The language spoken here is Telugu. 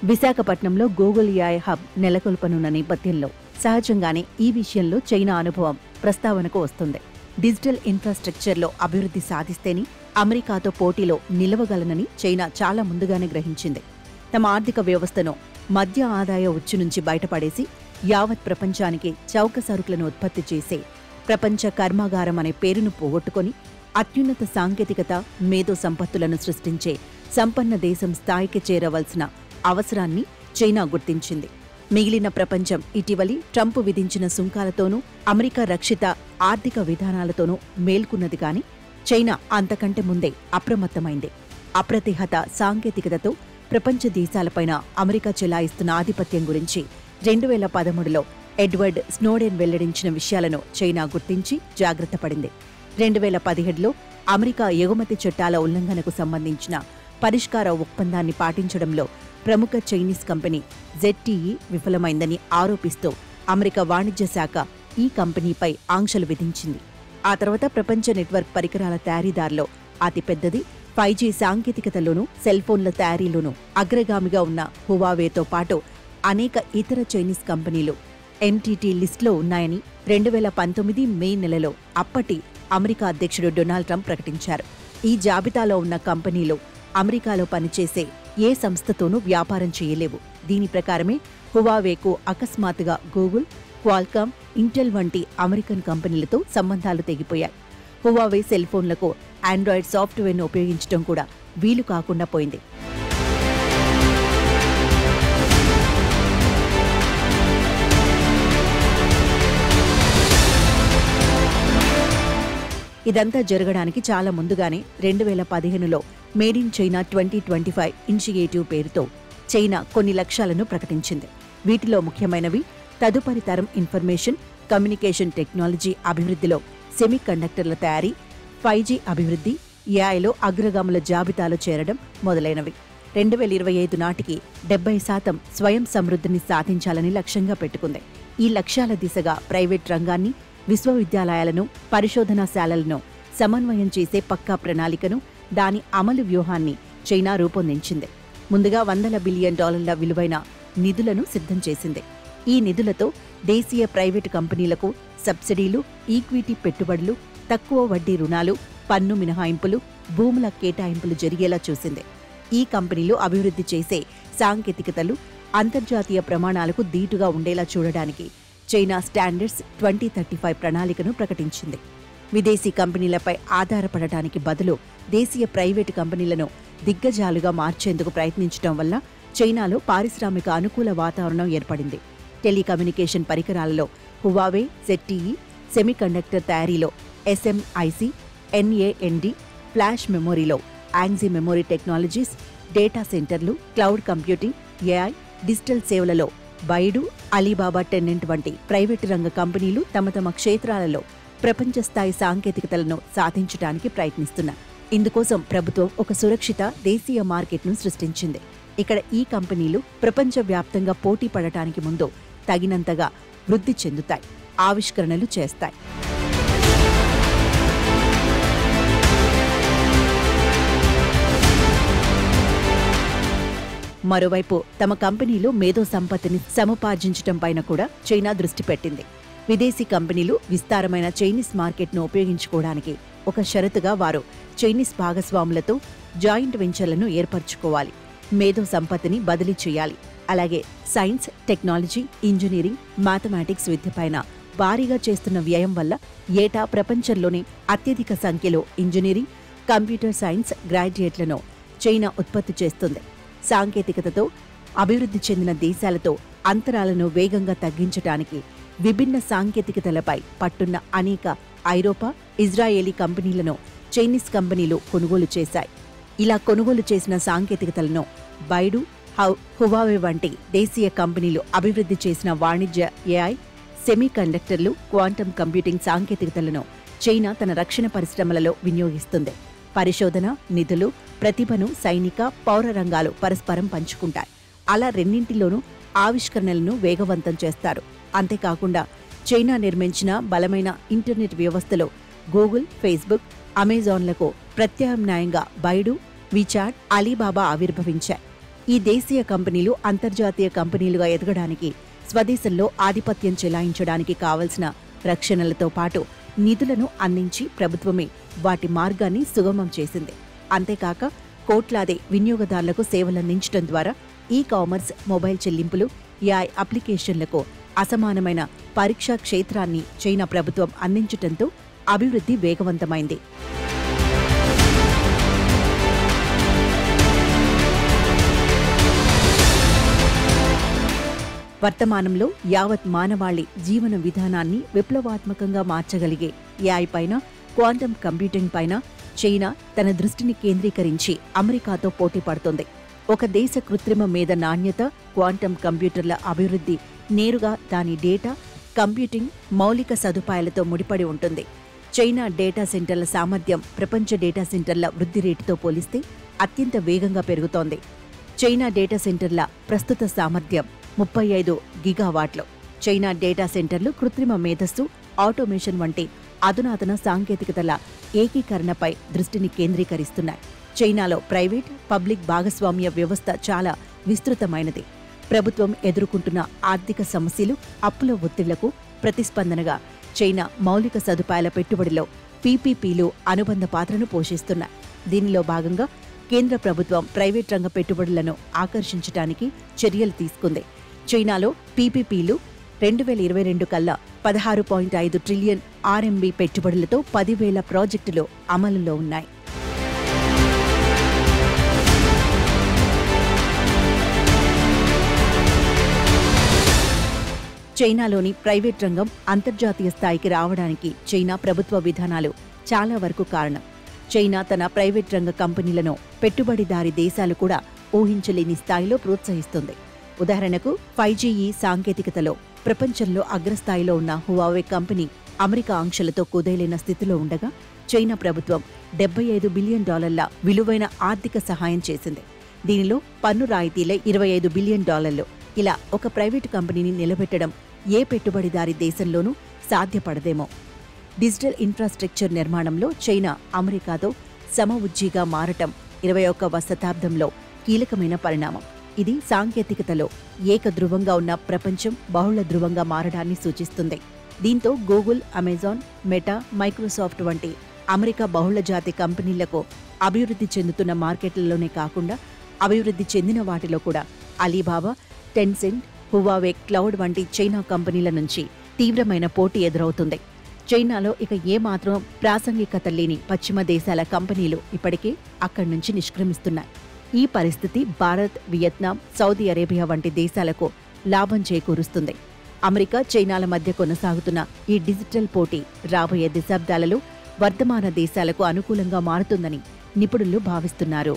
విశాఖపట్నంలో గూగుల్ ఏఐ హబ్ నెలకొల్పనున్న నేపథ్యంలో సహజంగానే ఈ విషయంలో చైనా అనుభవం ప్రస్తావనకు వస్తుంది. డిజిటల్ ఇన్ఫ్రాస్ట్రక్చర్లో అభివృద్ధి సాధిస్తేనే అమెరికాతో పోటీలో నిలవగలనని చైనా చాలా ముందుగానే గ్రహించింది. తమ ఆర్థిక వ్యవస్థను మధ్య ఆదాయ ఉచ్చు నుంచి బయటపడేసి యావత్ ప్రపంచానికి చౌక సరుకులను ఉత్పత్తి చేసే ప్రపంచ కర్మాగారం అనే పేరును పోగొట్టుకుని అత్యున్నత సాంకేతికత, మేధో సంపత్తులను సృష్టించే సంపన్న దేశం స్థాయికి చేరవలసిన అవసరాన్ని చైనా గుర్తించింది. మిగిలిన ప్రపంచం ఇటీవలి ట్రంప్ విధించిన సుంకాలతోనూ అమెరికా రక్షిత ఆర్థిక విధానాలతోనూ మేల్కొన్నది కానీ చైనా అంతకంటే ముందే అప్రమత్తమైంది. అప్రతిహత సాంకేతికతతో ప్రపంచ దేశాలపైన అమెరికా చెలాయిస్తున్న ఆధిపత్యం గురించి 2013లో ఎడ్వర్డ్ స్నోడెన్ వెల్లడించిన విషయాలను చైనా గుర్తించి జాగ్రత్త పడింది. 2017లో అమెరికా ఎగుమతి చట్టాల ఉల్లంఘనకు సంబంధించిన పరిష్కార ఒప్పందాన్ని పాటించడంలో ప్రముఖ చైనీస్ కంపెనీ ZTE విఫలమైందని ఆరోపిస్తూ అమెరికా వాణిజ్య శాఖ ఈ కంపెనీపై ఆంక్షలు విధించింది. ఆ తర్వాత ప్రపంచ నెట్వర్క్ పరికరాల తయారీదారులో అతిపెద్దది 5G సాంకేతికతలోనూ సెల్ఫోన్ల తయారీలోనూ అగ్రగామిగా ఉన్న హువావేతో పాటు అనేక ఇతర చైనీస్ కంపెనీలు ఎంటీటీ లిస్టులో ఉన్నాయని 2019 మే నెలలో అప్పటి అమెరికా అధ్యక్షుడు డొనాల్డ్ ట్రంప్ ప్రకటించారు. ఈ జాబితాలో ఉన్న కంపెనీలు అమెరికాలో పనిచేసే ఏ సంస్థతోనూ వ్యాపారం చేయలేవు. దీని ప్రకారమే హువావేకు అకస్మాత్తుగా గూగుల్, క్వాల్కామ్, ఇంటెల్ వంటి అమెరికన్ కంపెనీలతో సంబంధాలు తెగిపోయాయి. హువావే సెల్ఫోన్లకు ఆండ్రాయిడ్ సాఫ్ట్వేర్ను ఉపయోగించడం కూడా వీలు కాకుండా పోయింది. ఇదంతా జరగడానికి చాలా ముందుగానే 2015లో మేడ్ ఇన్ చైనా 2025 ఇనిషియేటివ్ పేరుతో చైనా కొన్ని లక్ష్యాలను ప్రకటించింది. వీటిలో ముఖ్యమైనవి తదుపరి తరం ఇన్ఫర్మేషన్ కమ్యూనికేషన్ టెక్నాలజీ అభివృద్ధిలో సెమీ కండక్టర్ల తయారీ, 5G అభివృద్ధి, ఏఐలో అగ్రగాముల జాబితాలో చేరడం మొదలైనవి. 2025 నాటికి 70% స్వయం సమృద్ధిని సాధించాలని లక్ష్యంగా పెట్టుకుంది. ఈ లక్ష్యాల దిశగా ప్రైవేట్ రంగాన్ని, విశ్వవిద్యాలయాలను, పరిశోధనాశాలలను సమన్వయం చేసే పక్కా ప్రణాళికను, దాని అమలు వ్యూహాన్ని చైనా రూపొందించింది. ముందుగా $100 బిలియన్ విలువైన నిధులను సిద్ధం చేసింది. ఈ నిధులతో దేశీయ ప్రైవేటు కంపెనీలకు సబ్సిడీలు, ఈక్విటీ పెట్టుబడులు, తక్కువ వడ్డీ రుణాలు, పన్ను మినహాయింపులు, భూముల కేటాయింపులు జరిగేలా చూసింది. ఈ కంపెనీలు అభివృద్ధి చేసే సాంకేతికతలు అంతర్జాతీయ ప్రమాణాలకు దీటుగా ఉండేలా చూడడానికి చైనా స్టాండర్డ్స్ 2035 ప్రణాళికను ప్రకటించింది. విదేశీ కంపెనీలపై ఆధారపడటానికి బదులు దేశీయ ప్రైవేటు కంపెనీలను దిగ్గజాలుగా మార్చేందుకు ప్రయత్నించడం వల్ల చైనాలో పారిశ్రామిక అనుకూల వాతావరణం ఏర్పడింది. టెలికమ్యూనికేషన్ పరికరాలలో హువావే, ZTE, సెమీకండక్టర్ తయారీలో SMIC, NAND, ఫ్లాష్ మెమొరీలో యాంగ్జీ మెమొరీ టెక్నాలజీస్, డేటా సెంటర్లు, క్లౌడ్ కంప్యూటింగ్, AI, డిజిటల్ సేవలలో బైడు, అలీబాబా టెన్నెంట్ వంటి ప్రైవేటు రంగ కంపెనీలు తమ తమ క్షేత్రాలలో ప్రపంచ స్థాయి సాంకేతికతలను సాధించడానికి ప్రయత్నిస్తున్నాయి. ఇందుకోసం ప్రభుత్వం ఒక సురక్షిత దేశీయ మార్కెట్ను సృష్టించింది. ఇక్కడ ఈ కంపెనీలు ప్రపంచవ్యాప్తంగా పోటీ పడటానికి ముందు తగినంతగా వృద్ధి చెందుతాయి, ఆవిష్కరణలు చేస్తాయి. మరోవైపు తమ కంపెనీలు మేధో సంపత్తిని సముపార్జించడం పైన కూడా చైనా దృష్టి పెట్టింది. విదేశీ కంపెనీలు విస్తారమైన చైనీస్ మార్కెట్ను ఉపయోగించుకోవడానికి ఒక షరతుగా వారు చైనీస్ భాగస్వాములతో జాయింట్ వెంచర్లను ఏర్పరచుకోవాలి, మేధో సంపత్తిని బదిలీ చేయాలి. అలాగే సైన్స్, టెక్నాలజీ, ఇంజనీరింగ్, మ్యాథమెటిక్స్ విద్యపైన భారీగా చేస్తున్న వ్యయం వల్ల ఏటా ప్రపంచంలోనే అత్యధిక సంఖ్యలో ఇంజనీరింగ్, కంప్యూటర్ సైన్స్ గ్రాడ్యుయేట్లను చైనా ఉత్పత్తి చేస్తుంది. సాంకేతికతతో అభివృద్ధి చెందిన దేశాలతో అంతరాలను వేగంగా తగ్గించడానికి విభిన్న సాంకేతికతలపై పట్టున్న అనేక ఐరోపా, ఇజ్రాయేలీ కంపెనీలను చైనీస్ కంపెనీలు కొనుగోలు చేశాయి. ఇలా కొనుగోలు చేసిన సాంకేతికతలను బైడు, హువావే వంటి దేశీయ కంపెనీలు అభివృద్ధి చేసిన వాణిజ్య AI, సెమీ కండక్టర్లు, క్వాంటం కంప్యూటింగ్ సాంకేతికతలను చైనా తన రక్షణ పరిశ్రమలలో వినియోగిస్తుంది. పరిశోధన, నిధులు, ప్రతిభను సైనిక, పౌర రంగాలు పరస్పరం పంచుకుంటాయి. అలా రెండింటిలోనూ ఆవిష్కరణలను వేగవంతం చేస్తారు. అంతేకాకుండా చైనా నిర్మించిన బలమైన ఇంటర్నెట్ వ్యవస్థలో గూగుల్, ఫేస్బుక్, అమెజాన్లకు ప్రత్యామ్నాయంగా బైడు, విచాట్, అలీబాబా ఆవిర్భవించాయి. ఈ దేశీయ కంపెనీలు అంతర్జాతీయ కంపెనీలుగా ఎదగడానికి, స్వదేశంలో ఆధిపత్యం చెలాయించడానికి కావలసిన రక్షణలతో పాటు నిధులను అందించి ప్రభుత్వమే వాటి మార్గాన్ని సుగమం చేసింది. అంతేకాక కోట్లాది వినియోగదారులకు సేవలందించడం ద్వారా ఈ కామర్స్, మొబైల్ చెల్లింపులు, AI అప్లికేషన్లకు అసమానమైన పరీక్షా క్షేత్రాన్ని చైనా ప్రభుత్వం అందించటంతో అభివృద్ధి వేగవంతమైంది. వర్తమానంలో యావత్ మానవాళి జీవన విధానాన్ని విప్లవాత్మకంగా మార్చగలిగే AI పైన, క్వాంటమ్ కంప్యూటింగ్ పైన చైనా తన దృష్టిని కేంద్రీకరించి అమెరికాతో పోటీ పడుతోంది. ఒక దేశ కృత్రిమ మేధ నాణ్యత, క్వాంటమ్ కంప్యూటర్ల అభివృద్ధి నేరుగా దాని డేటా, కంప్యూటింగ్, మౌలిక సదుపాయాలతో ముడిపడి ఉంటుంది. చైనా డేటా సెంటర్ల సామర్థ్యం ప్రపంచ డేటా సెంటర్ల వృద్ధి రేటుతో పోలిస్తే అత్యంత వేగంగా పెరుగుతోంది. చైనా డేటా సెంటర్ల ప్రస్తుత సామర్థ్యం 35 గిగావాట్లు. చైనా డేటా సెంటర్లు కృత్రిమ మేధస్సు, ఆటోమేషన్ వంటి అధునాతన సాంకేతికతల ఏకీకరణపై దృష్టిని కేంద్రీకరిస్తున్నాయి. చైనాలో ప్రైవేట్, పబ్లిక్ భాగస్వామ్య వ్యవస్థ చాలా విస్తృతమైనది. ప్రభుత్వం ఎదుర్కొంటున్న ఆర్థిక సమస్యలు, అప్పుల ఒత్తిళ్లకు ప్రతిస్పందనగా చైనా మౌలిక సదుపాయాల పెట్టుబడిలో PPPలు అనుబంధ పాత్రను పోషిస్తున్నాయి. దీనిలో భాగంగా కేంద్ర ప్రభుత్వం ప్రైవేట్ రంగ పెట్టుబడులను ఆకర్షించడానికి చర్యలు తీసుకుంది. చైనాలో PPPలు 2022 కల్లా 16.5 ట్రిలియన్ RMB పెట్టుబడులతో 10,000 ప్రాజెక్టులు అమలులో ఉన్నాయి. చైనాలోని ప్రైవేట్ రంగం అంతర్జాతీయ స్థాయికి రావడానికి చైనా ప్రభుత్వ విధానాలు చాలా వరకు కారణం. చైనా తన ప్రైవేట్ రంగ కంపెనీలను పెట్టుబడిదారీ దేశాలు కూడా ఊహించలేని స్థాయిలో ప్రోత్సహిస్తుంది. ఉదాహరణకు 5G సాంకేతికతలో ప్రపంచంలో అగ్రస్థాయిలో ఉన్న హువావే కంపెనీ అమెరికా ఆంక్షలతో కుదేలైన స్థితిలో ఉండగా చైనా ప్రభుత్వం $75 బిలియన్ విలువైన ఆర్థిక సహాయం చేసింది. దీనిలో పన్ను రాయితీలే $25 బిలియన్. ఇలా ఒక ప్రైవేటు కంపెనీని నిలబెట్టడం ఏ పెట్టుబడిదారీ దేశంలోనూ సాధ్యపడదేమో. డిజిటల్ ఇన్ఫ్రాస్ట్రక్చర్ నిర్మాణంలో చైనా అమెరికాతో సమఉజ్జీగా మారటం 21వ శతాబ్దంలో కీలకమైన పరిణామం. ఇది సాంకేతికతలో ఏకధృవంగా ఉన్న ప్రపంచం బహుళ ధృవంగా మారడాన్ని సూచిస్తుంది. దీంతో గూగుల్, అమెజాన్, మెటా, మైక్రోసాఫ్ట్ వంటి అమెరికా బహుళజాతి కంపెనీలకు అభివృద్ధి చెందుతున్న మార్కెట్లలోనే కాకుండా అభివృద్ధి చెందిన వాటిలో కూడా అలీబాబా, టెన్సెంట్, హువావే క్లౌడ్ వంటి చైనా కంపెనీల నుంచి తీవ్రమైన పోటీ ఎదురవుతుంది. చైనాలో ఇక ఏమాత్రం ప్రాసంగికత లేని పశ్చిమ దేశాల కంపెనీలు ఇప్పటికే అక్కడి నుంచి నిష్క్రమిస్తున్నాయి. ఈ పరిస్థితి భారత్, వియత్నాం, సౌదీ అరేబియా వంటి దేశాలకు లాభం చేకూరుస్తుంది. అమెరికా, చైనాల మధ్య కొనసాగుతున్న ఈ డిజిటల్ పోటీ రాబోయే దశాబ్దాలలో వర్ధమాన దేశాలకు అనుకూలంగా మారుతుందని నిపుణులు భావిస్తున్నారు.